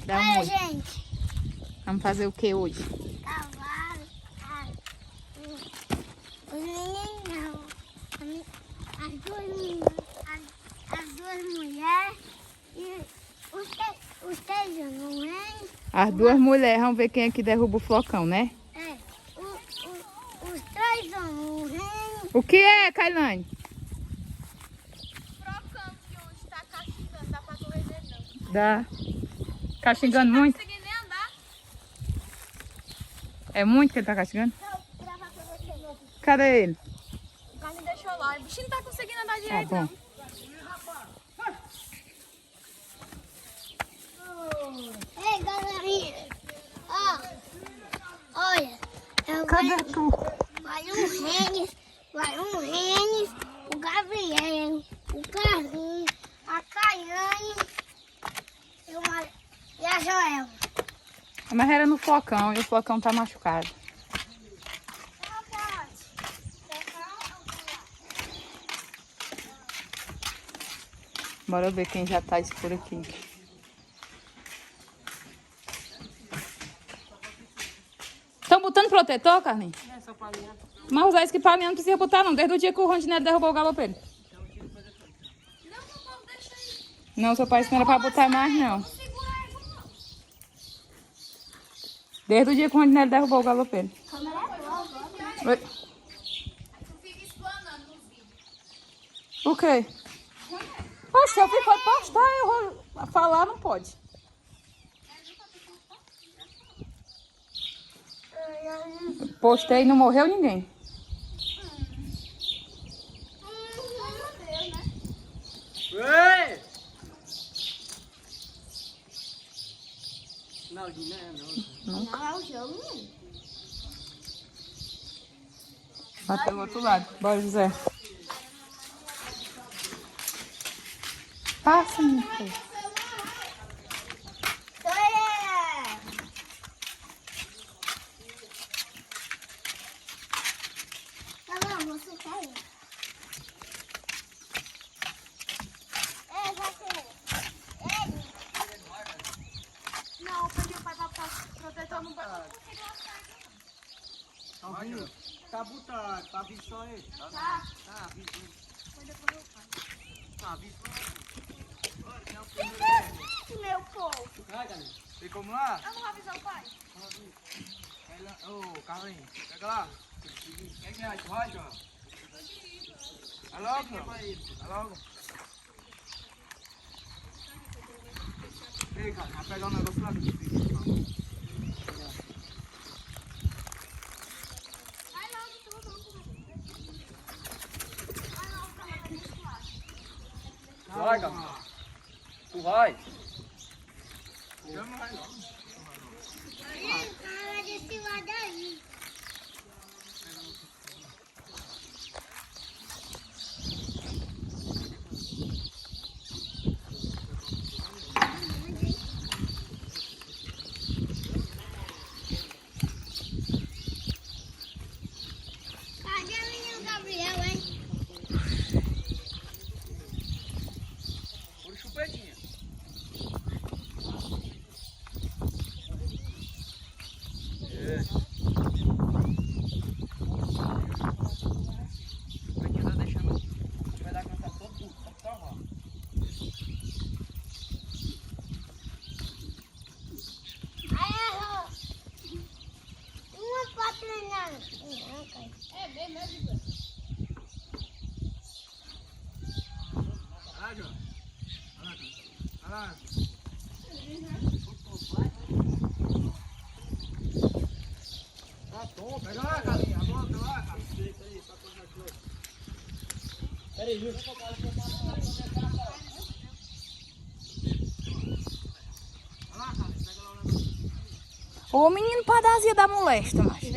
Dá um Olha, oi. gente. Vamos fazer o que hoje? Cavalo. Os meninos não. As duas meninas. As duas mulheres. E os três não vêm. As duas mulheres, vamos ver quem é que derruba o flocão, né? É. Os três não vêm. O que é, Kailane? Trocando de onde tá castigando, dá pra correr dele não. Dá. Tá xingando muito? Não consegui nem andar. É muito que ele tá castigando? Vou gravar pra você. Cadê ele? O cara me deixou lá. O bichinho não tá conseguindo andar Tá direito, bom. não. Ei, galerinha. Ó. Olha. Cadê tu? Vai um Renes, o Gabriel, o Carlinhos, a Caiane e a Joelma. Mas era no flocão e o flocão tá machucado. Bora ver quem já tá por aqui. Estão botando protetor, Carlinhos? É só palhinha. Mas usar esse que palhinha não precisa botar não, desde o dia que o Rondinelli derrubou o galopeiro. Não, papai, deixa aí. Não, seu pai, isso não era pra botar mais não. Segura aí, não. Desde o dia que o Rondinelli derrubou o galopeiro. Oi? Tu fica explanando nos vídeos. O quê? Oxe, se eu for postar, eu vou falar, não pode. Postei e não morreu ninguém. Ei! Não, de não. Não é o jogo, não. Vai pelo outro lado. Bora, José. Passa, minha filha. Tá bom, você tá aí. Não, eu pedi o pai pra protetor no banco. Tá vindo? Tá botado, tá vindo só ele. Tá. Tá vindo. Foi depois eu pai. Tá vindo. Meu povo. Vai, galera. Tem como lá? Eu não vou avisar o pai. Ô, Carlinhos, pega lá. Quem que é? Tu vai, João? Vai logo, João. Vai logo. Ei, cara, vai pegar um negócio lá. Vai logo, que eu vou comer. Vai, cara. Tu vai. Chama, vai logo. Cara desse lado aí. Cadê o menino Gabriel, hein? Por chupetinha. Chupetinha tá deixando. Vai dar cantar todo mundo. Só pra salvar. Aí errou. Uma pra treinar. Não, cara. É bem mesmo. Vai lá, João. Vai lá, cara. Vai lá. Tá bom, pega lá, Carlinhos. A bola, pega lá, cara. Peraí, só pra fazer coisa. Peraí, viu? Vai lá, Carlinhos. Pega lá o negócio. Ô, menino padazia da molesta, macho.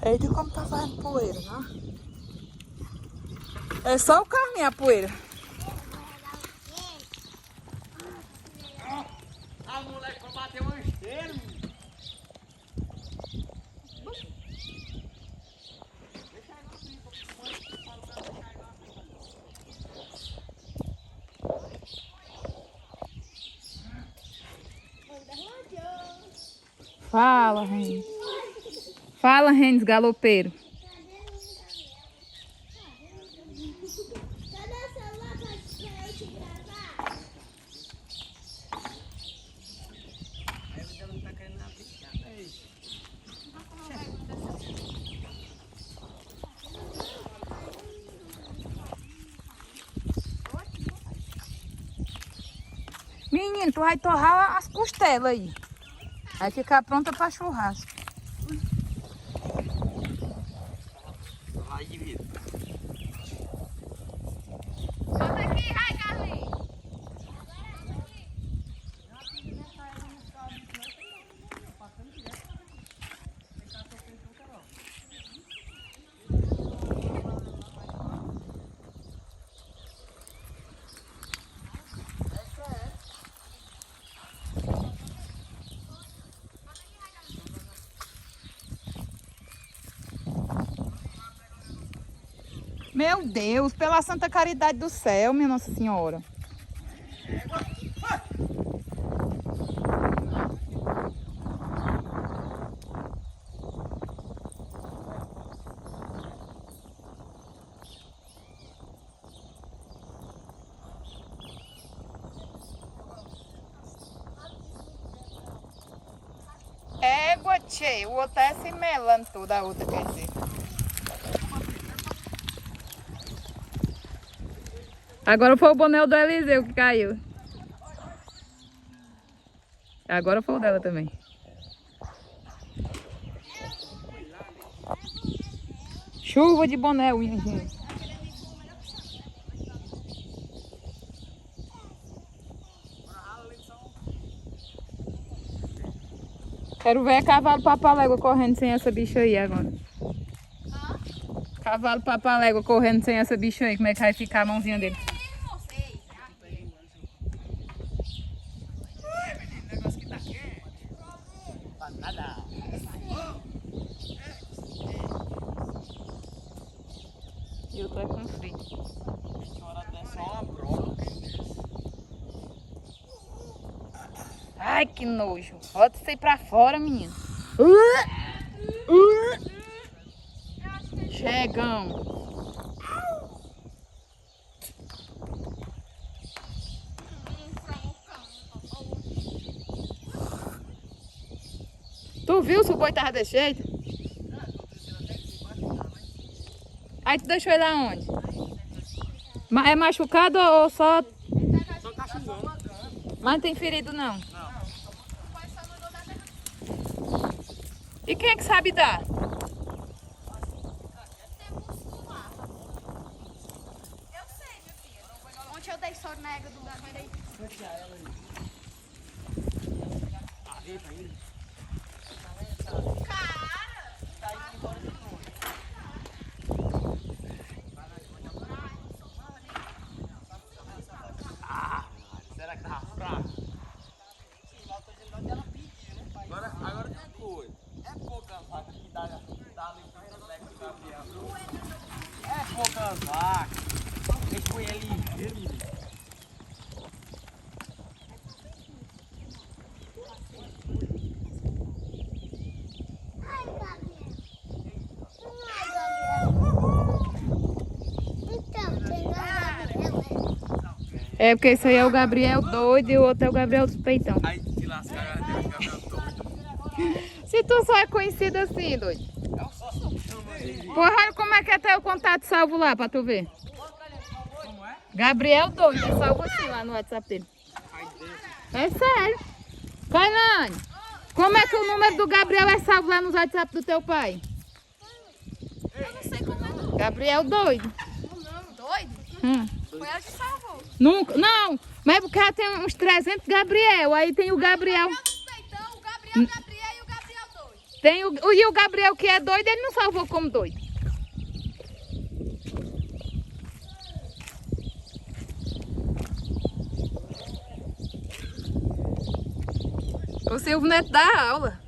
Eita, como tá fazendo poeira, né? É só o Carlinhos a poeira. Fala, Renes. Fala, Renes, galopeiro. Cadê o celular pra eu te gravar? Aí você não tá querendo abrir. É isso. Menino, tu vai torrar as costelas aí. Vai ficar pronta pra churrasco. Vai de vida. Bota aqui, vai, Carlinhos. Meu Deus, pela Santa Caridade do céu, minha Nossa Senhora. Égua, tchê, o outro tá se melando toda a outra, quer dizer. Agora foi o boné do Eliseu que caiu. Agora foi o dela também. Chuva de boné, minha gente. Quero ver cavalo papalégua correndo sem essa bicha aí agora. Cavalo papalégua correndo sem essa bicha aí. Como é que vai ficar a mãozinha dele? Nada. Eu tô com frio. Chora até só uma prova. Ai, que nojo. Bota isso aí pra fora, menino. Chegamos. Tu viu se o boi tava desse jeito? Aí tu deixou ele aonde? É machucado ou só... Só cachumbando. Mas não tem ferido não? E quem é que sabe dar? Ontem eu dei sorte na égua do gato, mas daí... Será que tava fraco? Agora tem coisa. É pouca vaca que dá ali no leque do Gabriel. É pouca vaca. Deixa eu ir ali. Ai, Gabriel. Ai, Gabriel. Então, quem é o Gabriel? É porque esse aí é o Gabriel doido e o outro é o Gabriel dos peitão. Aí te lascar, Gabriel doido. Se tu só é conhecido assim, doido. É o sócio que chama ele. Porra, olha como é que é teu contato salvo lá pra tu ver. Como é? Gabriel doido, é salvo assim lá no WhatsApp dele. É sério. Kailane, como é que o número do Gabriel é salvo lá no WhatsApp do teu pai? Eu não sei como é não. Gabriel doido. Não, doido? Foi ela que salvou. Nunca, não, mas é porque ela tem uns 300 Gabriel, aí tem o Gabriel, Então, o Gabriel e o Gabriel doido. tem e o Gabriel que é doido, ele não salvou como doido. O Silvio Neto dá aula.